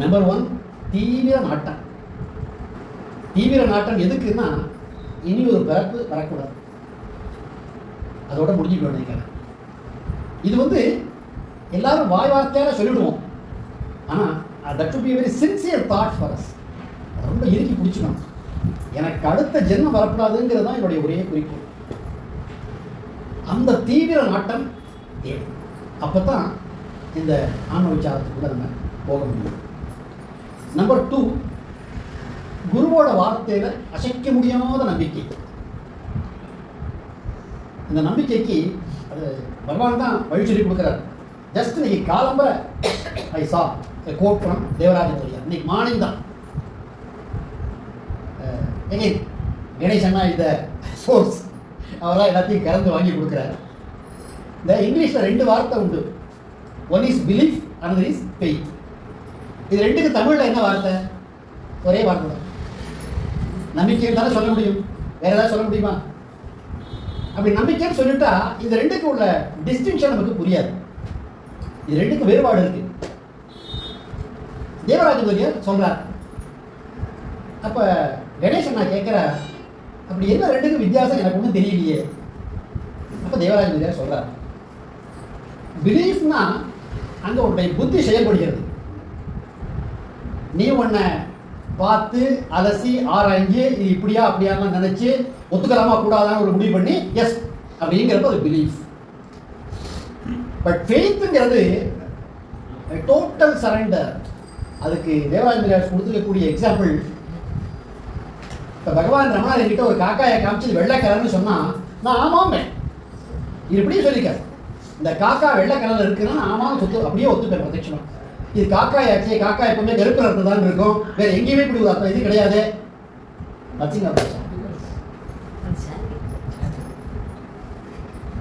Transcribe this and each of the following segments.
Number 1 தீவிர நாட்டம். தீவிர நாட்டம் எதுக்குன்னா இனி ஒரு பிறப்பு வரக்கூடாது, அதோட முடிஞ்சுட்டு நினைக்கிறேன். இது எல்லாரும் வாய் வார்த்தையால சொல்லிவிடுவோம், ஆனால் that should be a very sincere thought for us. ரொம்ப இறுக்கி பிடிச்சிக்கணும். எனக்கு அடுத்த ஜென்மம் வரக்கூடாதுங்கிறது தான் என்னுடைய ஒரே குறிக்கோள். அந்த தீவிர நாட்டம் தேவை. அப்போ தான் இந்த ஆன்ம விசாரத்துக்குள்ள நம்ம போக முடியும். நம்பர் 2, குருவோட வார்த்தையில அசைக்க முடியாத நம்பிக்கை. இந்த நம்பிக்கைக்கு அது பகவான் தான் வழி சொல்லி கொடுக்குறாரு. ஜஸ்ட் இன்னைக்கு காலம்பரை ஐ சா கோட் ஃப்ரம் தேவராஜ மொழியார். இன்னைக்கு மார்னிங் தான் கணேசன்னா இந்த சோர்ஸ் அவரால் எல்லாத்தையும் கலந்து வாங்கி கொடுக்குறாரு. இந்த இங்கிலீஷில் 2 வார்த்தை உண்டு. One is belief, another is faith. இது 2க்கு தமிழில் என்ன வார்த்தை? ஒரே வார்த்தை தான். நம்பிக்கைன்னு தானே சொல்ல முடியும், வேற ஏதாவது சொல்ல முடியுமா? அப்படி நம்பிக்கைன்னு சொல்லிட்டா இந்த 2க்கு உள்ள டிஸ்டிங்ஷன் நமக்கு புரியாது. இது 2க்கு வேறுபாடு இருக்கு. தேவராஜ மொழியார் சொல்றார். அப்ப கணேசன் நான் கேட்கிறேன், அப்படி என்ன 2க்கும் வித்தியாசம் எனக்கு ஒன்றும் தெரியலையே. அப்ப தேவராஜ மொழியார் சொல்றார், பிலீஃப்னா அங்க உன்னுடைய புத்தி செயல்படுகிறது. நீ உன்னை பார்த்து அலசி ஆராய்ஞ்சு இது இப்படியா அப்படியாலாம் நினைச்சு ஒத்துக்கலாமா கூடாதான்னு ஒரு முடிவு பண்ணி எஸ் அப்படிங்கிறது அது பிலீஃப். பட் ஃபெய்த்துங்கிறது டோட்டல் சரண்டர். அதுக்கு தேவராஜ மொழியார் கொடுத்துருக்கக்கூடிய எக்ஸாம்பிள், இப்போ பகவான் ரமணர் என்கிட்ட ஒரு காக்காயை காமிச்சு வெள்ளைக்கலர்னு சொன்னால் நான் ஆமாமே இது இப்படியே சொல்லிக்க. இந்த காக்கா வெள்ளைக்கலரில் இருக்குன்னா நான் ஆமாம் அப்படியே ஒத்துப்பேன் பிரதட்சணம். இது காக்காயாச்சே, காக்கா எப்பவுமே கருப்பு ரத்து தான் இருக்கும், வேற எங்கேயுமே இப்படி ஒரு அர்த்தம் இது கிடையாது.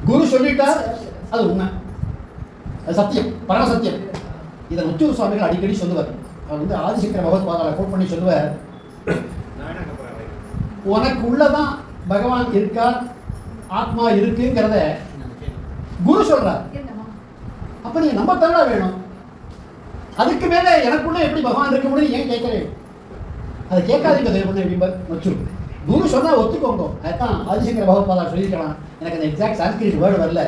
குரு சொல்லிட்டார், அது உண்மை, அது சத்தியம், பரமசத்தியம். இதை முத்தூர் சுவாமிகள் அடிக்கடி சொல்லுவார். அவர் ஆதிசங்கர பகவத்பாதாவை கோட் பண்ணி சொல்லுவார், உனக்கு உள்ளதான் பகவான் இருக்கார், ஆத்மா இருக்குங்கிறத குரு சொல்றார். அப்ப நீ நம்ம தவிர வேணும், அதுக்கு மேல எனக்குள்ள எப்படி பகவான் இருக்க முடியும் ஏன் கேட்கிறேன்? அதை கேட்காதீங்க எப்படி குரு சொன்னா ஒத்துக்கோங்க. அதுதான் ஆதிசங்கர பகவத்பாதா சொல்லியிருக்கலாம். எனக்கு அந்த எக்ஸாக்ட் சான்ஸ்கிரிட் வேர்டு வரல.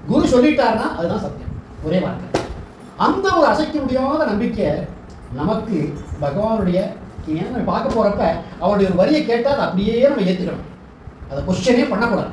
குரு சொல்லிட்டாருன்னா அதுதான் சத்தியம், ஒரே வார்த்தை. அந்த ஒரு அசைக்க முடியாத நம்பிக்கை நமக்கு பகவானுடைய பார்க்க போறப்ப அவருடைய ஒரு வரியை கேட்டால் அதை அப்படியே நம்ம ஏற்றுக்கணும், அதை கொஸ்டினே பண்ணக்கூடாது.